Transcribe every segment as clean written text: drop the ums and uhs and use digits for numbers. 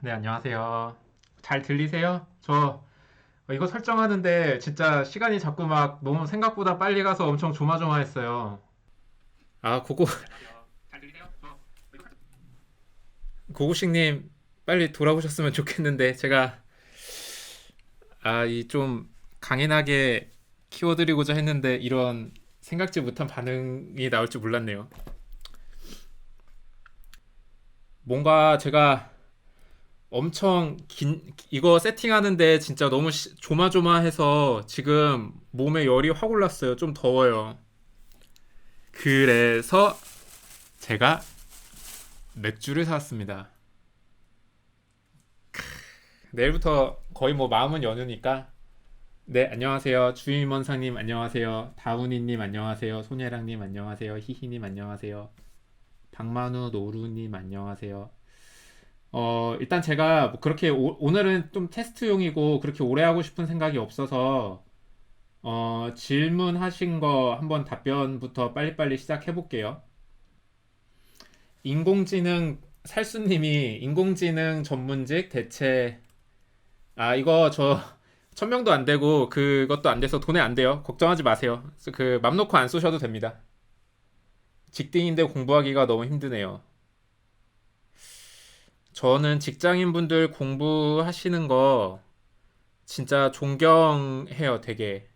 네, 안녕하세요. 잘 들리세요? 저 이거 설정하는데 진짜 시간이 자꾸 막 너무 생각보다 빨리 가서 엄청 조마조마했어요. 아, 고고식님 빨리 돌아오셨으면 좋겠는데 제가 이 좀 강인하게 키워드리고자 했는데 이런 생각지 못한 반응이 나올 줄 몰랐네요. 뭔가 제가 엄청 이거 세팅하는데 진짜 너무 조마조마해서 지금 몸에 열이 확 올랐어요. 좀 더워요. 그래서 제가 맥주를 사왔습니다. 내일부터 거의 뭐 마음은 연휴니까. 네, 안녕하세요. 주임원사님 안녕하세요. 다운이님 안녕하세요. 손예랑님 안녕하세요. 히히님 안녕하세요. 박만우 노루님 안녕하세요. 일단 제가 뭐 그렇게 오늘은 좀 테스트용이고 그렇게 오래 하고 싶은 생각이 없어서 질문하신 거 한번 답변부터 빨리빨리 시작해 볼게요. 인공지능 살수님이 인공지능 전문직 대체 이거 저 1000명도 안 되고 그것도 안 돼서 돈에 안 돼요. 걱정하지 마세요. 그 맘 놓고 안 쏘셔도 됩니다. 직딩인데 공부하기가 너무 힘드네요. 저는 직장인분들 공부하시는 거 진짜 존경해요. 되게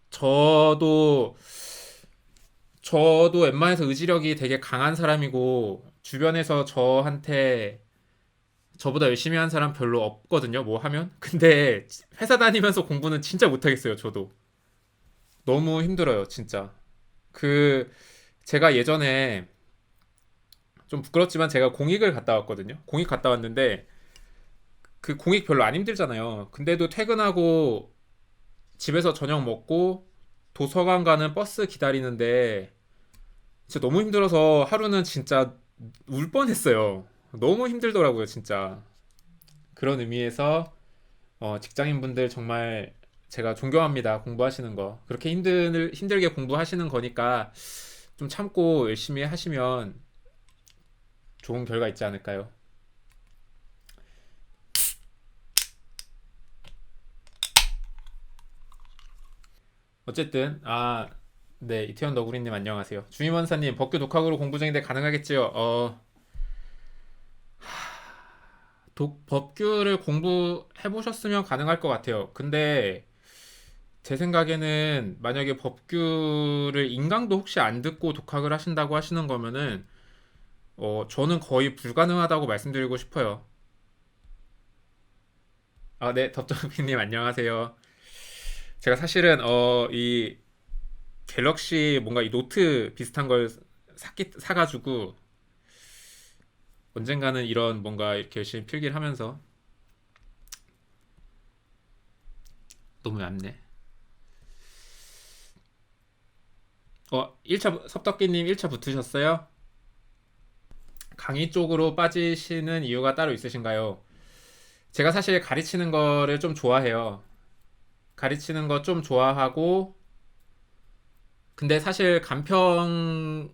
저도 저도 웬만해서 의지력이 되게 강한 사람이고 주변에서 저한테 저보다 열심히 한 사람 별로 없거든요. 뭐 하면. 근데 회사 다니면서 공부는 진짜 못하겠어요. 저도. 너무 힘들어요. 진짜. 그 제가 예전에 좀 부끄럽지만 제가 공익을 갔다 왔거든요. 공익 갔다 왔는데 그 공익 별로 안 힘들잖아요. 근데도 퇴근하고 집에서 저녁 먹고 도서관 가는 버스 기다리는데 진짜 너무 힘들어서 하루는 진짜 울 뻔했어요. 너무 힘들더라고요, 진짜. 그런 의미에서 직장인분들 정말 제가 존경합니다. 공부하시는 거. 그렇게 힘들게 공부하시는 거니까 좀 참고 열심히 하시면 좋은 결과 있지 않을까요? 어쨌든, 네, 이태원 너구리님 안녕하세요. 주임원사님, 법규 독학으로 공부 중인데 가능하겠지요? 법규를 공부해 보셨으면 가능할 것 같아요. 근데 제 생각에는 만약에 법규를 인강도 혹시 안 듣고 독학을 하신다고 하시는 거면은 저는 거의 불가능하다고 말씀드리고 싶어요. 네, 덥정비님 안녕하세요. 제가 사실은 이 갤럭시 뭔가 이 노트 비슷한 걸 사가지고 언젠가는 이런 뭔가 이렇게 열심히 필기를 하면서 너무 얇네. 1차 섭덕기님 1차 붙으셨어요? 강의 쪽으로 빠지시는 이유가 따로 있으신가요? 제가 사실 가르치는 거를 좀 좋아해요. 가르치는 거 좀 좋아하고 근데 사실 간평을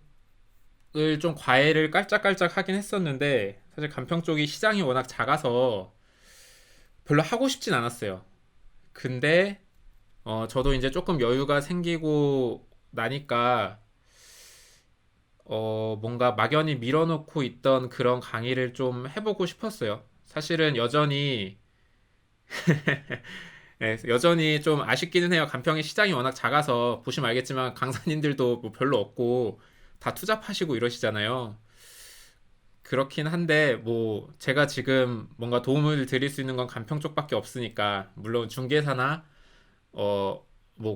좀 과외를 깔짝깔짝 하긴 했었는데 사실 간평 쪽이 시장이 워낙 작아서 별로 하고 싶진 않았어요. 근데 저도 이제 조금 여유가 생기고 나니까 뭔가 막연히 밀어놓고 있던 그런 강의를 좀 해보고 싶었어요. 사실은 여전히 좀 아쉽기는 해요. 간평의 시장이 워낙 작아서 보시면 알겠지만 강사님들도 뭐 별로 없고 다 투잡하시고 이러시잖아요. 그렇긴 한데 뭐 제가 지금 뭔가 도움을 드릴 수 있는 건 간평 쪽밖에 없으니까 물론 중개사나 뭐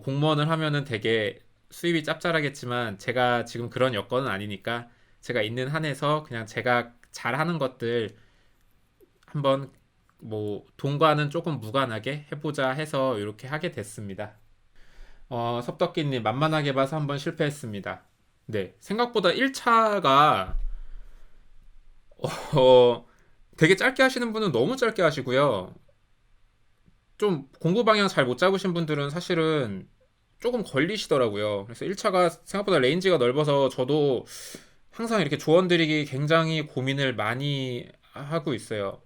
공무원을 하면은 되게 수입이 짭짤하겠지만 제가 지금 그런 여건은 아니니까 제가 있는 한에서 그냥 제가 잘하는 것들 한번 뭐 돈과는 조금 무관하게 해보자 해서 이렇게 하게 됐습니다. 섭덕기님 만만하게 봐서 한번 실패했습니다. 네, 생각보다 1차가 되게 짧게 하시는 분은 너무 짧게 하시고요. 좀 공부 방향 잘 못 잡으신 분들은 사실은 조금 걸리시더라고요. 그래서 1차가 생각보다 레인지가 넓어서 저도 항상 이렇게 조언 드리기 굉장히 고민을 많이 하고 있어요.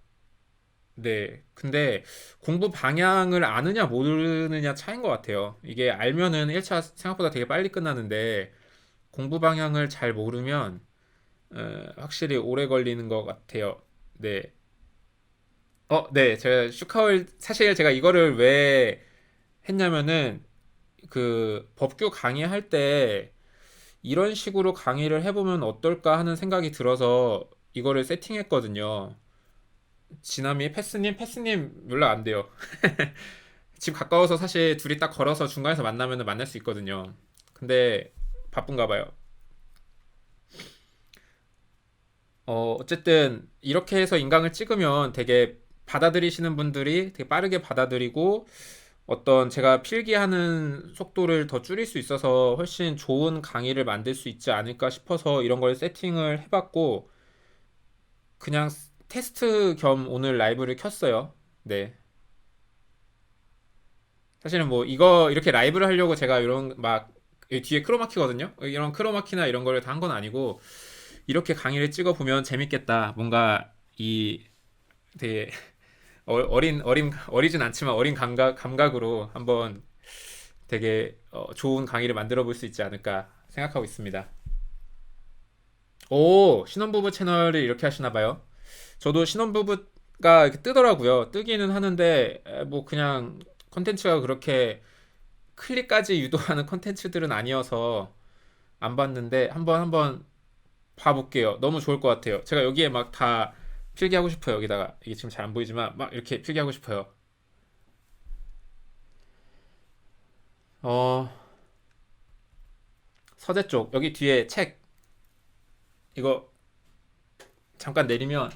네. 근데 공부 방향을 아느냐 모르느냐 차이인 것 같아요. 이게 알면은 1차 생각보다 되게 빨리 끝나는데 공부 방향을 잘 모르면 확실히 오래 걸리는 것 같아요. 네. 네. 제가 슈카월 사실 제가 이거를 왜 했냐면은 그 법규 강의할 때 이런 식으로 강의를 해보면 어떨까 하는 생각이 들어서 이거를 세팅했거든요. 지남이 패스님 연락 안 돼요. 집 가까워서 사실 둘이 딱 걸어서 중간에서 만나면 만날 수 있거든요. 근데 바쁜가 봐요. 어쨌든 이렇게 해서 인강을 찍으면 되게 받아들이시는 분들이 되게 빠르게 받아들이고 어떤 제가 필기하는 속도를 더 줄일 수 있어서 훨씬 좋은 강의를 만들 수 있지 않을까 싶어서 이런 걸 세팅을 해봤고 그냥 테스트 겸 오늘 라이브를 켰어요. 네. 사실은 뭐 이거 이렇게 라이브를 하려고 제가 이런 막 뒤에 크로마키거든요. 이런 크로마키나 이런 거를 다 한 건 아니고 이렇게 강의를 찍어 보면 재밌겠다. 뭔가 이 되게 어리진 않지만 어린 감각으로 한번 되게 좋은 강의를 만들어 볼 수 있지 않을까 생각하고 있습니다. 오, 신혼부부 채널을 이렇게 하시나 봐요. 저도 신혼부부가 이렇게 뜨더라고요. 뜨기는 하는데 뭐 그냥 컨텐츠가 그렇게 클릭까지 유도하는 컨텐츠들은 아니어서 안 봤는데 한번 봐볼게요. 너무 좋을 것 같아요. 제가 여기에 막 다 필기하고 싶어요. 여기다가 이게 지금 잘 안 보이지만 막 이렇게 필기하고 싶어요. 어, 서재 쪽 여기 뒤에 책 이거 잠깐 내리면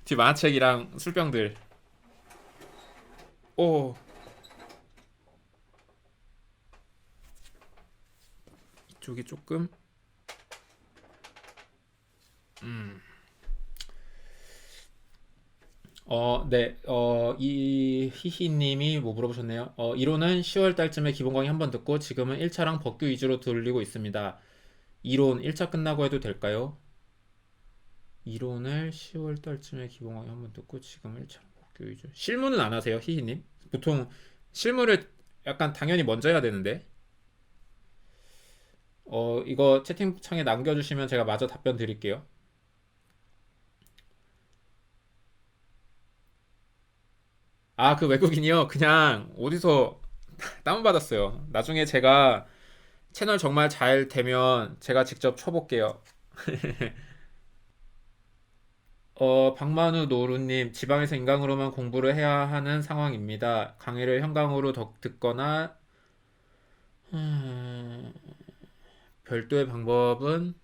뒤 만화책이랑 술병들. 오, 이쪽이 조금 네. 이 히히님이 뭐 물어보셨네요. 이론은 10월 달쯤에 기본 강의 한번 듣고 지금은 1차랑 법규 위주로 돌리고 있습니다. 이론 1차 끝나고 해도 될까요? 이론을 10월 달쯤에 기본 강의 한번 듣고 지금 1차랑 법규 위주. 실무는 안 하세요, 히히님? 보통 실무를 약간 당연히 먼저 해야 되는데. 이거 채팅창에 남겨주시면 제가 마저 답변 드릴게요. 아, 그 외국인이요? 그냥 어디서 다운받았어요. 나중에 제가 채널 정말 잘 되면 제가 직접 쳐볼게요. 박만우 노루님, 지방에서 인강으로만 공부를 해야 하는 상황입니다. 강의를 현강으로 듣거나, 음, 별도의 방법은,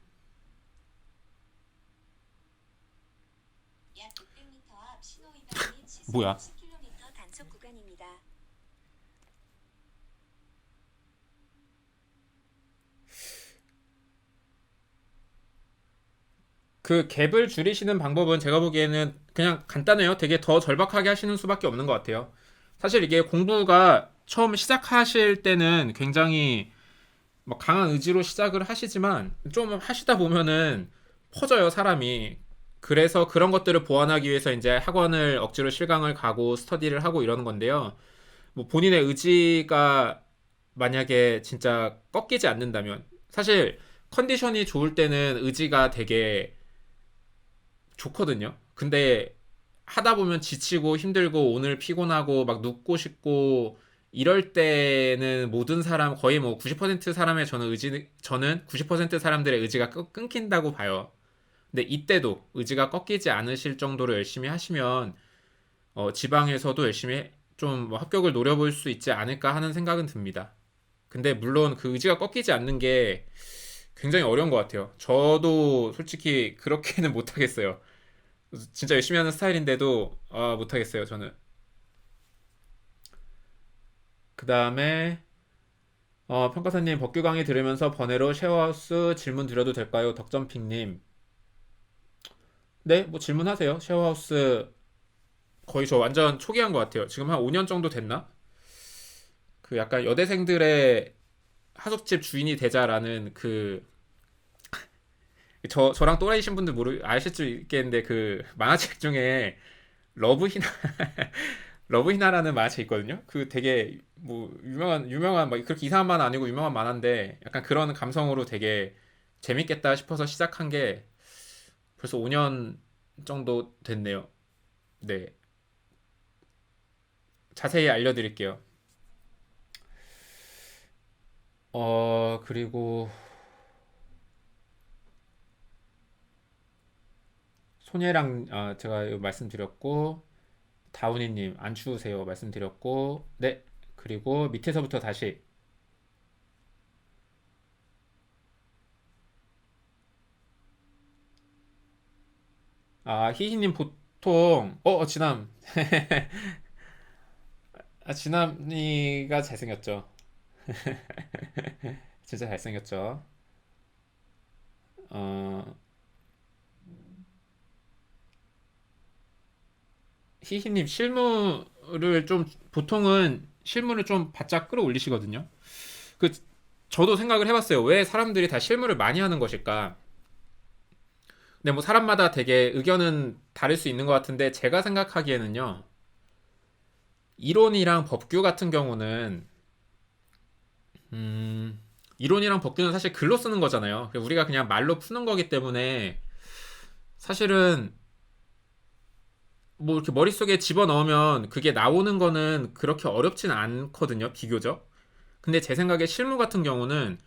약 600m 앞 신호위반 및 시속 뭐야? 60km 단속 구간입니다. 그 갭을 줄이시는 방법은 제가 보기에는 그냥 간단해요. 되게 더 절박하게 하시는 수밖에 없는 것 같아요. 사실 이게 공부가 처음 시작하실 때는 굉장히 막 강한 의지로 시작을 하시지만 좀 하시다 보면은 퍼져요, 사람이. 그래서 그런 것들을 보완하기 위해서 이제 학원을 억지로 실강을 가고 스터디를 하고 이러는 건데요. 뭐 본인의 의지가 만약에 진짜 꺾이지 않는다면 사실 컨디션이 좋을 때는 의지가 되게 좋거든요. 근데 하다 보면 지치고 힘들고 오늘 피곤하고 막 눕고 싶고 이럴 때는 모든 사람 거의 뭐 90% 사람의 저는 90% 사람들의 의지가 끊긴다고 봐요. 근데 이때도 의지가 꺾이지 않으실 정도로 열심히 하시면 지방에서도 열심히 좀뭐 합격을 노려볼 수 있지 않을까 하는 생각은 듭니다. 근데 물론 그 의지가 꺾이지 않는 게 굉장히 어려운 것 같아요. 저도 솔직히 그렇게는 못하겠어요. 진짜 열심히 하는 스타일인데도 못하겠어요, 저는. 그 다음에 평가사님 법규 강의 들으면서 번외로 쉐어하우스 질문 드려도 될까요? 덕점핑님. 네, 뭐 질문하세요. 쉐어하우스 거의 저 완전 초기한 것 같아요. 지금 한 5년 정도 됐나? 그 약간 여대생들의 하숙집 주인이 되자라는 그 저랑 또래이신 분들 아실 수 있겠는데 그 만화책 중에 러브히나 러브히나라는 만화책 있거든요. 그 되게 뭐 유명한 막 그렇게 이상한 만화 아니고 유명한 만화인데 약간 그런 감성으로 되게 재밌겠다 싶어서 시작한 게 벌써 5년 정도 됐네요. 네. 자세히 알려드릴게요. 그리고 소녀랑 제가 이거 말씀드렸고 다운이님 안 추우세요 말씀드렸고 네. 그리고 밑에서부터 다시 희희님 보통 진암 진암이가 잘생겼죠. 진짜 잘생겼죠. 어 희희님 실물을 좀 보통은 실물을 좀 바짝 끌어올리시거든요. 그 저도 생각을 해봤어요. 왜 사람들이 다 실물을 많이 하는 것일까? 근데 뭐 사람마다 되게 의견은 다를 수 있는 것 같은데 제가 생각하기에는요. 이론이랑 법규 같은 경우는 이론이랑 법규는 사실 글로 쓰는 거잖아요. 우리가 그냥 말로 푸는 거기 때문에 사실은 뭐 이렇게 머릿속에 집어넣으면 그게 나오는 거는 그렇게 어렵진 않거든요. 비교적. 근데 제 생각에 실무 같은 경우는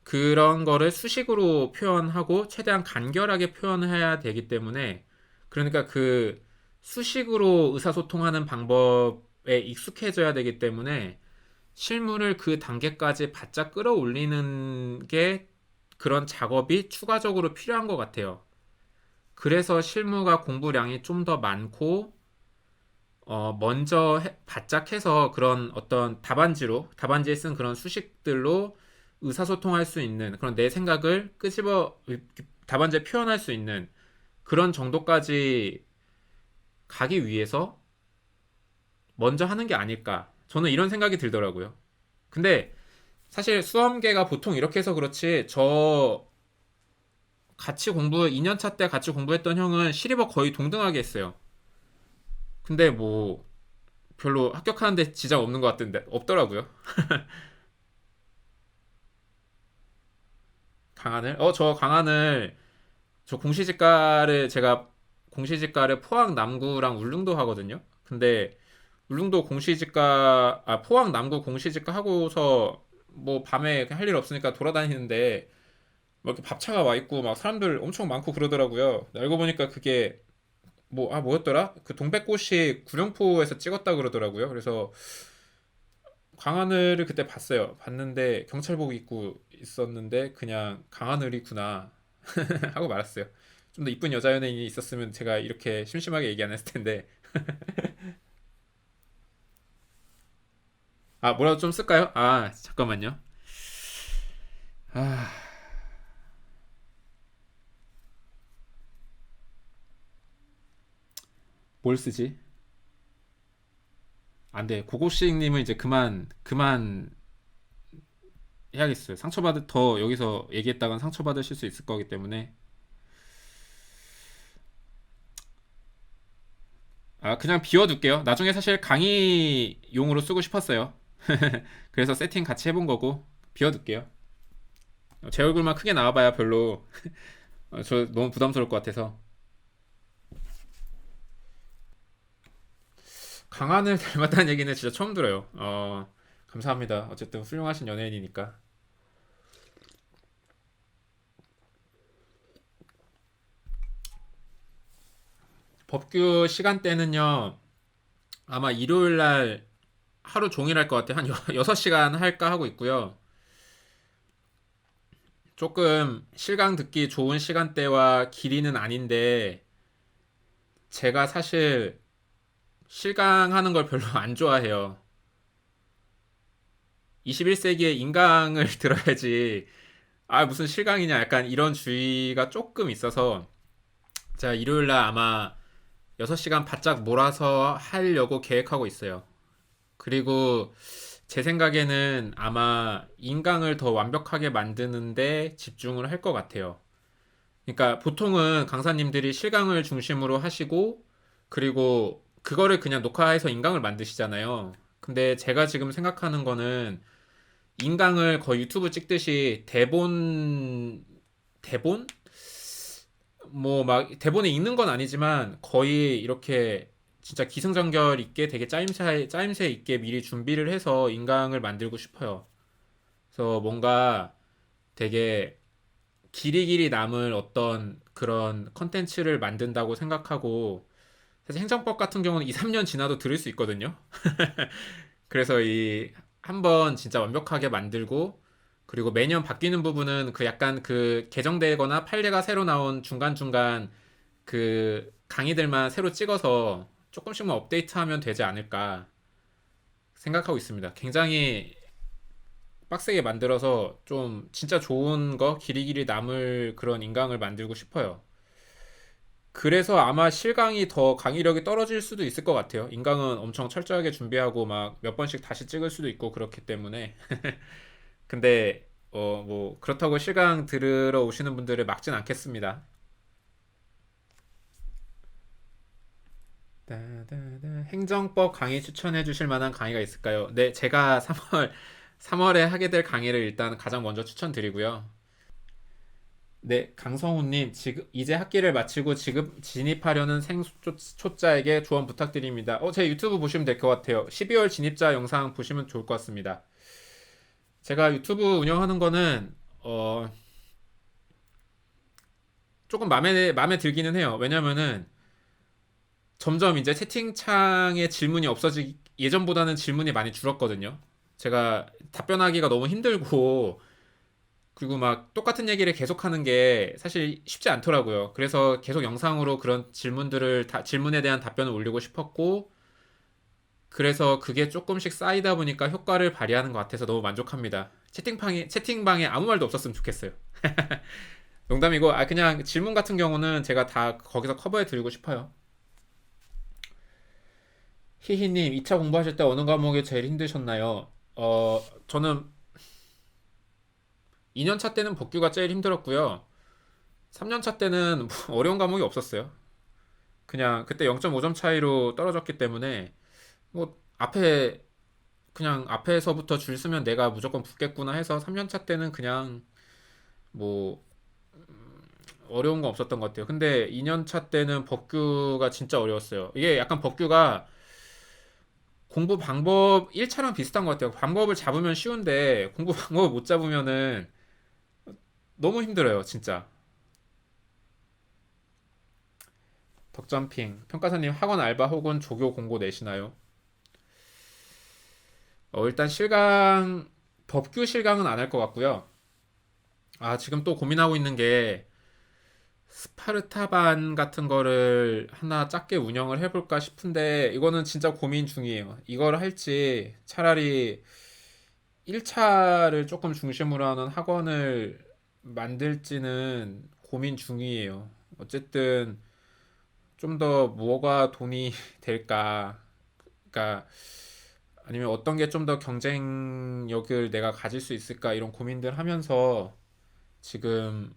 그런 거를 수식으로 표현하고 최대한 간결하게 표현해야 되기 때문에 그러니까 그 수식으로 의사소통하는 방법에 익숙해져야 되기 때문에 실무를 그 단계까지 바짝 끌어올리는 게 그런 작업이 추가적으로 필요한 것 같아요. 그래서 실무가 공부량이 좀 더 많고 먼저 바짝 해서 그런 어떤 답안지에 쓴 그런 수식들로 의사소통할 수 있는 그런 내 생각을 끄집어 답안지에 표현할 수 있는 그런 정도까지 가기 위해서 먼저 하는 게 아닐까. 저는 이런 생각이 들더라고요. 근데 사실 수험계가 보통 이렇게 해서 그렇지 저 같이 2년 차 때 같이 공부했던 형은 시리버 거의 동등하게 했어요. 근데 뭐 별로 합격하는데 지장 없는 것 같던데 없더라고요. 강한을? 저 강한을 저 공시지가를 포항 남구랑 울릉도 하거든요. 근데 울릉도 포항 남구 공시지가 하고서 뭐 밤에 할 일 없으니까 돌아다니는데 막 이렇게 밥차가 와 있고 막 사람들 엄청 많고 그러더라고요. 알고 보니까 그게 뭐였더라? 그 동백꽃이 구룡포에서 찍었다 그러더라고요. 그래서 강하늘을 그때 봤어요. 봤는데 경찰복 입고 있었는데 그냥 강하늘이구나 하고 말았어요. 좀 더 이쁜 여자 연예인이 있었으면 제가 이렇게 심심하게 얘기 안 했을 텐데. 뭐라도 좀 쓸까요? 잠깐만요. 아, 뭘 쓰지? 안 돼. 고고씨님은 이제 그만 해야겠어요. 더 여기서 얘기했다간 상처받으실 수 있을 거기 때문에. 그냥 비워둘게요. 나중에 사실 강의용으로 쓰고 싶었어요. 그래서 세팅 같이 해본 거고, 비워둘게요. 제 얼굴만 크게 나와봐야 별로, 저 너무 부담스러울 것 같아서. 강한을 닮았다는 얘기는 진짜 처음 들어요. 감사합니다. 어쨌든 훌륭하신 연예인이니까. 법규 시간대는요, 아마 일요일 날 하루 종일 할 것 같아요. 한 6시간 할까 하고 있고요. 조금 실강 듣기 좋은 시간대와 길이는 아닌데, 제가 사실 실강하는 걸 별로 안 좋아해요. 21세기에 인강을 들어야지, 무슨 실강이냐, 약간 이런 주의가 조금 있어서, 제가 일요일 날 아마 6시간 바짝 몰아서 하려고 계획하고 있어요. 그리고 제 생각에는 아마 인강을 더 완벽하게 만드는데 집중을 할 것 같아요. 그러니까 보통은 강사님들이 실강을 중심으로 하시고 그리고 그거를 그냥 녹화해서 인강을 만드시잖아요. 근데 제가 지금 생각하는 거는 인강을 거의 유튜브 찍듯이 대본? 뭐 막 대본에 읽는 건 아니지만 거의 이렇게 진짜 기승전결 있게 되게 짜임새 있게 미리 준비를 해서 인강을 만들고 싶어요. 그래서 뭔가 되게 길이 남을 어떤 그런 컨텐츠를 만든다고 생각하고 사실 행정법 같은 경우는 2, 3년 지나도 들을 수 있거든요. 그래서 이 한번 진짜 완벽하게 만들고 그리고 매년 바뀌는 부분은 그 약간 그 개정되거나 판례가 새로 나온 중간중간 그 강의들만 새로 찍어서 조금씩만 업데이트하면 되지 않을까 생각하고 있습니다. 굉장히 빡세게 만들어서 좀 진짜 좋은 거 길이 남을 그런 인강을 만들고 싶어요. 그래서 아마 실강이 더 강의력이 떨어질 수도 있을 것 같아요. 인강은 엄청 철저하게 준비하고 막 몇 번씩 다시 찍을 수도 있고 그렇기 때문에. 근데 뭐 그렇다고 실강 들으러 오시는 분들을 막진 않겠습니다. 행정법 강의 추천해 주실 만한 강의가 있을까요? 네, 제가 3월에 하게 될 강의를 일단 가장 먼저 추천드리고요. 네, 강성우님, 지금 이제 학기를 마치고 지금 진입하려는 생초짜에게 조언 부탁드립니다. 제 유튜브 보시면 될 것 같아요. 12월 진입자 영상 보시면 좋을 것 같습니다. 제가 유튜브 운영하는 거는 조금 마음에 들기는 해요. 왜냐면은 점점 이제 채팅창에 질문이 없어지 예전보다는 질문이 많이 줄었거든요. 제가 답변하기가 너무 힘들고 그리고 막 똑같은 얘기를 계속 하는 게 사실 쉽지 않더라고요. 그래서 계속 영상으로 그런 질문에 대한 답변을 올리고 싶었고, 그래서 그게 조금씩 쌓이다 보니까 효과를 발휘하는 것 같아서 너무 만족합니다. 채팅방에 아무 말도 없었으면 좋겠어요. 농담이고, 그냥 질문 같은 경우는 제가 다 거기서 커버해 드리고 싶어요. 히히님, 2차 공부하실 때 어느 과목이 제일 힘드셨나요? 저는 2년차 때는 법규가 제일 힘들었고요. 3년차 때는 뭐 어려운 과목이 없었어요. 그냥 그때 0.5점 차이로 떨어졌기 때문에 뭐 그냥 앞에서부터 줄 쓰면 내가 무조건 붙겠구나 해서 3년차 때는 그냥 뭐 어려운 거 없었던 것 같아요. 근데 2년차 때는 법규가 진짜 어려웠어요. 이게 약간 법규가 공부 방법 1차랑 비슷한 것 같아요. 방법을 잡으면 쉬운데 공부 방법을 못 잡으면은 너무 힘들어요, 진짜. 덕점핑 평가사님 학원 알바 혹은 조교 공고 내시나요? 일단 법규 실강은 안 할 것 같고요. 지금 또 고민하고 있는 게 스파르타반 같은 거를 하나 작게 운영을 해볼까 싶은데 이거는 진짜 고민 중이에요. 이걸 할지 차라리 1차를 조금 중심으로 하는 학원을 만들지는 고민 중이에요. 어쨌든 좀 더 뭐가 돈이 될까? 그러니까 아니면 어떤 게 좀 더 경쟁력을 내가 가질 수 있을까? 이런 고민들 하면서 지금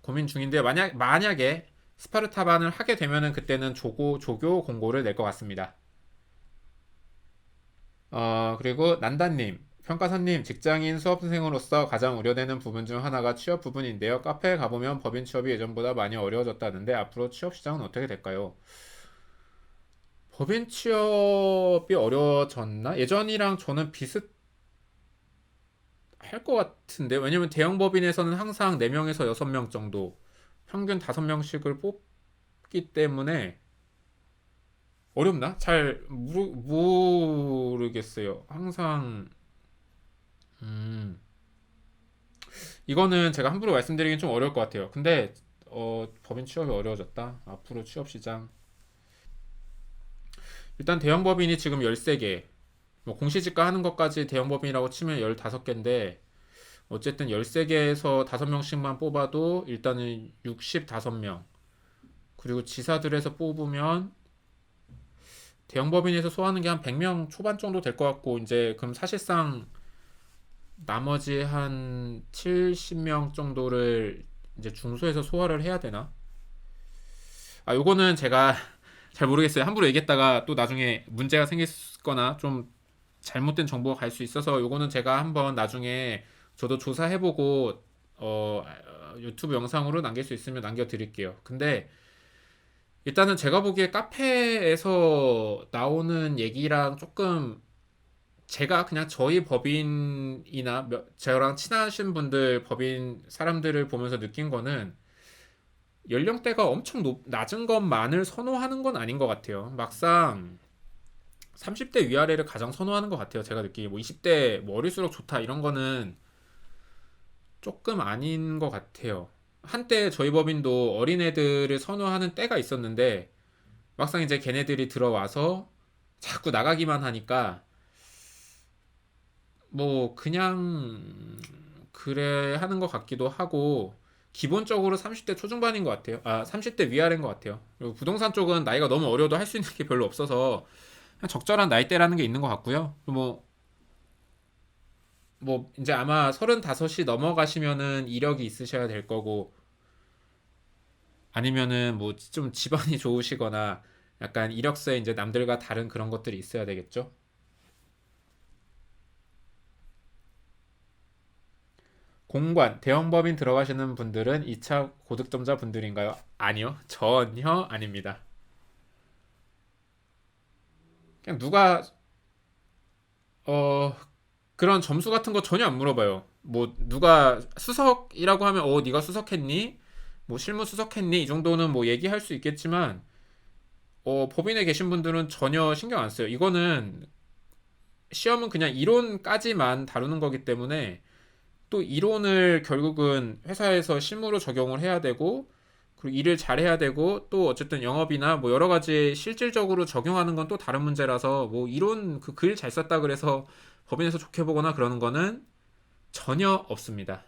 고민 중인데 만약에 스파르타반을 하게 되면은 그때는 조교 공고를 낼 것 같습니다. 그리고 난다님, 평가사님, 직장인 수험생으로서 가장 우려되는 부분 중 하나가 취업 부분인데요. 카페에 가보면 법인 취업이 예전보다 많이 어려워졌다는데 앞으로 취업 시장은 어떻게 될까요? 법인 취업이 어려워졌나? 예전이랑 저는 비슷할 것 같은데, 왜냐면 대형 법인에서는 항상 4명에서 6명 정도, 평균 5명씩을 뽑기 때문에 어렵나? 모르겠어요. 항상, 음, 이거는 제가 함부로 말씀드리긴 좀 어려울 것 같아요. 근데, 법인 취업이 어려워졌다. 앞으로 취업 시장. 일단 대형 법인이 지금 13개, 뭐 공시지가 하는 것까지 대형 법인이라고 치면 15개인데, 어쨌든 13개에서 5명씩만 뽑아도 일단은 65명. 그리고 지사들에서 뽑으면 대형 법인에서 소화하는 게 한 100명 초반 정도 될 것 같고, 이제 그럼 사실상 나머지 한 70명 정도를 이제 중소에서 소화를 해야 되나? 아, 요거는 제가 잘 모르겠어요. 함부로 얘기했다가 또 나중에 문제가 생겼거나 좀 잘못된 정보가 갈 수 있어서 요거는 제가 한번 나중에 저도 조사해보고 유튜브 영상으로 남길 수 있으면 남겨드릴게요. 근데 일단은 제가 보기에 카페에서 나오는 얘기랑 조금 제가 그냥 저희 법인이나 저랑 친하신 분들 법인 사람들을 보면서 느낀 거는 연령대가 엄청 낮은 것만을 선호하는 건 아닌 것 같아요. 막상 30대 위아래를 가장 선호하는 것 같아요. 제가 느끼기에 뭐 20대 뭐 어릴수록 좋다 이런 거는 조금 아닌 것 같아요. 한때 저희 법인도 어린애들을 선호하는 때가 있었는데 막상 이제 걔네들이 들어와서 자꾸 나가기만 하니까 뭐 그냥 그래 하는 것 같기도 하고 기본적으로 30대 초중반인 것 같아요. 아, 30대 위아래인 것 같아요. 그리고 부동산 쪽은 나이가 너무 어려도 할 수 있는 게 별로 없어서 그냥 적절한 나이대라는 게 있는 것 같고요. 뭐 이제 아마 35이 넘어가시면은 이력이 있으셔야 될 거고 아니면은 뭐 좀 집안이 좋으시거나 약간 이력서에 이제 남들과 다른 그런 것들이 있어야 되겠죠. 공관, 대형법인 들어가시는 분들은 2차 고득점자 분들인가요? 아니요. 전혀 아닙니다. 그냥 누가 어 그런 점수 같은 거 전혀 안 물어봐요. 뭐 누가 수석이라고 하면 네가 수석했니? 뭐 실무 수석했니? 이 정도는 뭐 얘기할 수 있겠지만 법인에 계신 분들은 전혀 신경 안 써요. 이거는 시험은 그냥 이론까지만 다루는 거기 때문에 또 이론을 결국은 회사에서 실무로 적용을 해야 되고 그리고 일을 잘 해야 되고 또 어쨌든 영업이나 뭐 여러 가지 실질적으로 적용하는 건 또 다른 문제라서 뭐 이론 그 글 잘 썼다 그래서 법인에서 좋게 보거나 그러는 거는 전혀 없습니다.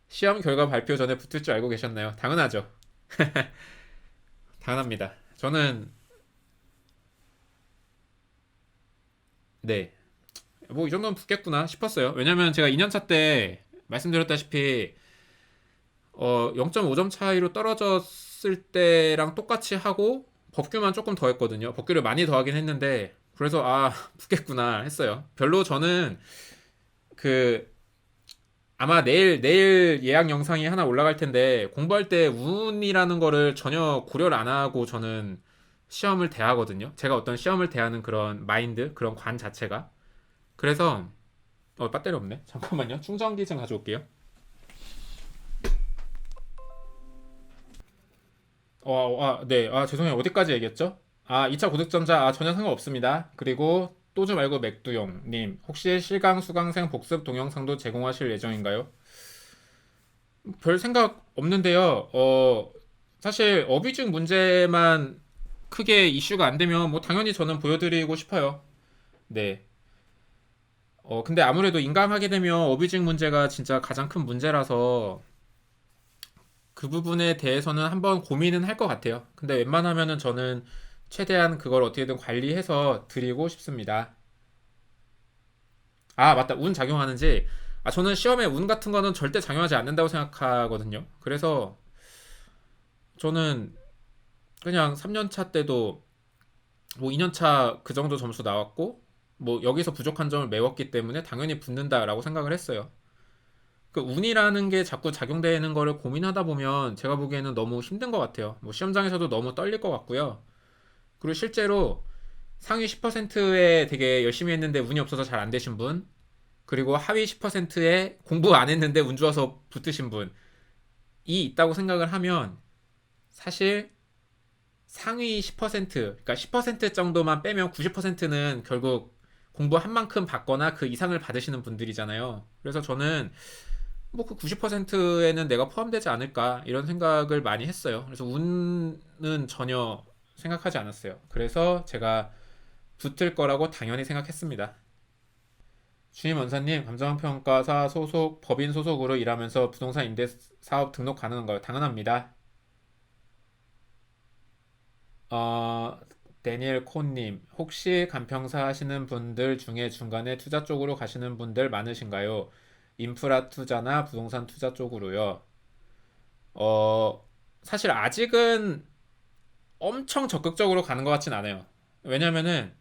시험 결과 발표 전에 붙을 줄 알고 계셨나요? 당연하죠. 당연합니다. 저는 네. 뭐 이 정도면 붙겠구나 싶었어요. 왜냐면 제가 2년차 때 말씀드렸다시피 0.5점 차이로 떨어졌을 때랑 똑같이 하고 법규만 조금 더 했거든요. 법규를 많이 더하긴 했는데 그래서 붙겠구나 했어요. 별로 저는 그 아마 내일 예약 영상이 하나 올라갈 텐데 공부할 때 운이라는 거를 전혀 고려를 안 하고 저는 시험을 대하거든요. 제가 어떤 시험을 대하는 그런 마인드, 그런 관 자체가. 그래서 배터리 없네. 잠깐만요. 충전기 좀 가져올게요. 네. 죄송해요. 어디까지 얘기했죠? 2차 고득점자, 전혀 상관없습니다. 그리고 또즈 말고 맥두용님, 혹시 실강 수강생 복습 동영상도 제공하실 예정인가요? 별 생각 없는데요. 사실 어뷰징 문제만 크게 이슈가 안 되면 뭐 당연히 저는 보여드리고 싶어요. 네. 근데 아무래도 인감하게 되면 어뷰징 문제가 진짜 가장 큰 문제라서 그 부분에 대해서는 한번 고민은 할 것 같아요. 근데 웬만하면은 저는 최대한 그걸 어떻게든 관리해서 드리고 싶습니다. 맞다. 운 작용하는지. 저는 시험에 운 같은 거는 절대 작용하지 않는다고 생각하거든요. 그래서 저는 그냥 3년차 때도 뭐 2년차 그 정도 점수 나왔고, 뭐 여기서 부족한 점을 메웠기 때문에 당연히 붙는다라고 생각을 했어요. 그 운이라는 게 자꾸 작용되는 거를 고민하다 보면 제가 보기에는 너무 힘든 것 같아요. 뭐 시험장에서도 너무 떨릴 것 같고요. 그리고 실제로 상위 10%에 되게 열심히 했는데 운이 없어서 잘 안 되신 분, 그리고 하위 10%에 공부 안 했는데 운 좋아서 붙으신 분이 있다고 생각을 하면 사실 상위 10%, 그러니까 10% 정도만 빼면 90%는 결국 공부한 만큼 받거나 그 이상을 받으시는 분들이잖아요. 그래서 저는 뭐 그 90%에는 내가 포함되지 않을까 이런 생각을 많이 했어요. 그래서 운은 전혀 생각하지 않았어요. 그래서 제가 붙을 거라고 당연히 생각했습니다. 주임 원사님, 감정평가사 소속 법인 소속으로 일하면서 부동산 임대 사업 등록 가능한가요? 당연합니다. 어, 데니엘 콘님, 혹시 간평사 하시는 분들 중에 중간에 투자 쪽으로 가시는 분들 많으신가요? 인프라 투자나 부동산 투자 쪽으로요. 어, 사실 아직은 엄청 적극적으로 가는 것 같진 않아요. 왜냐면은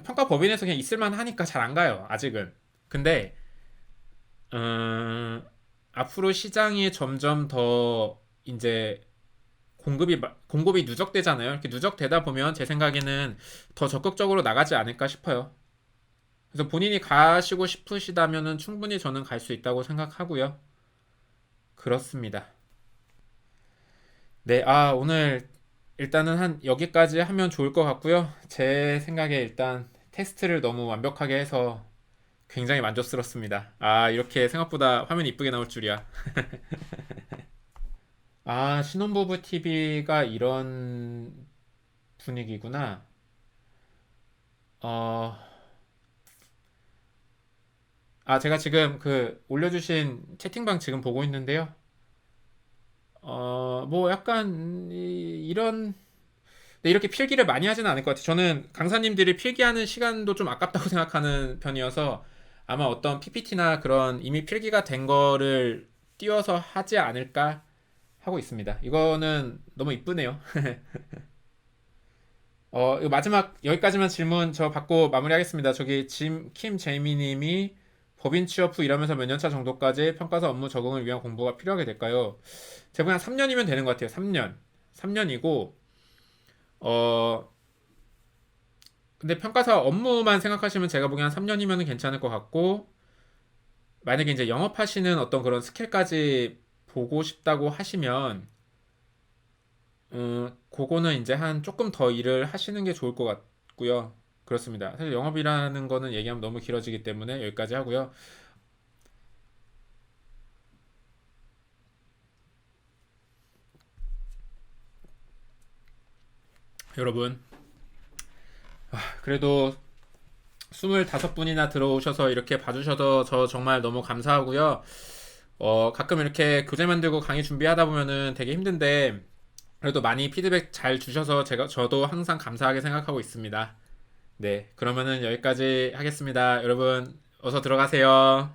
평가 법인에서 그냥 있을만 하니까 잘 안 가요. 아직은. 근데 음, 앞으로 시장이 점점 더 이제 공급이 누적되잖아요. 이렇게 누적되다 보면 제 생각에는 더 적극적으로 나가지 않을까 싶어요. 그래서 본인이 가시고 싶으시다면은 충분히 저는 갈 수 있다고 생각하고요. 그렇습니다. 네, 오늘 일단은 한 여기까지 하면 좋을 것 같고요. 제 생각에 일단 테스트를 너무 완벽하게 해서 굉장히 만족스럽습니다. 이렇게 생각보다 화면이 이쁘게 나올 줄이야. 신혼부부 TV가 이런 분위기구나. 어, 제가 지금 그 올려주신 채팅방 지금 보고 있는데요. 뭐 약간 이런 근데 이렇게 필기를 많이 하지는 않을 것 같아요. 저는 강사님들이 필기하는 시간도 좀 아깝다고 생각하는 편이어서 아마 어떤 PPT나 그런 이미 필기가 된 거를 띄워서 하지 않을까 하고 있습니다. 이거는 너무 이쁘네요. 이거 마지막 여기까지만 질문 저 받고 마무리하겠습니다. 저기 킴 제이미 님이 법인 취업 후 일하면서 몇 년 차 정도까지 평가사 업무 적응을 위한 공부가 필요하게 될까요? 제가 그냥 3년이면 되는 것 같아요. 3년. 3년이고 어 근데 평가사 업무만 생각하시면 제가 보기엔 한 3년이면 괜찮을 것 같고 만약에 이제 영업하시는 어떤 그런 스킬까지 보고 싶다고 하시면 그거는 이제 한 조금 더 일을 하시는 게 좋을 것 같고요. 그렇습니다. 사실 영업이라는 거는 얘기하면 너무 길어지기 때문에 여기까지 하고요. 여러분, 그래도 25분이나 들어오셔서 이렇게 봐주셔서 저 정말 너무 감사하고요. 가끔 이렇게 교재 만들고 강의 준비하다 보면은 되게 힘든데 그래도 많이 피드백 잘 주셔서 저도 항상 감사하게 생각하고 있습니다. 네, 그러면은 여기까지 하겠습니다. 여러분, 어서 들어가세요.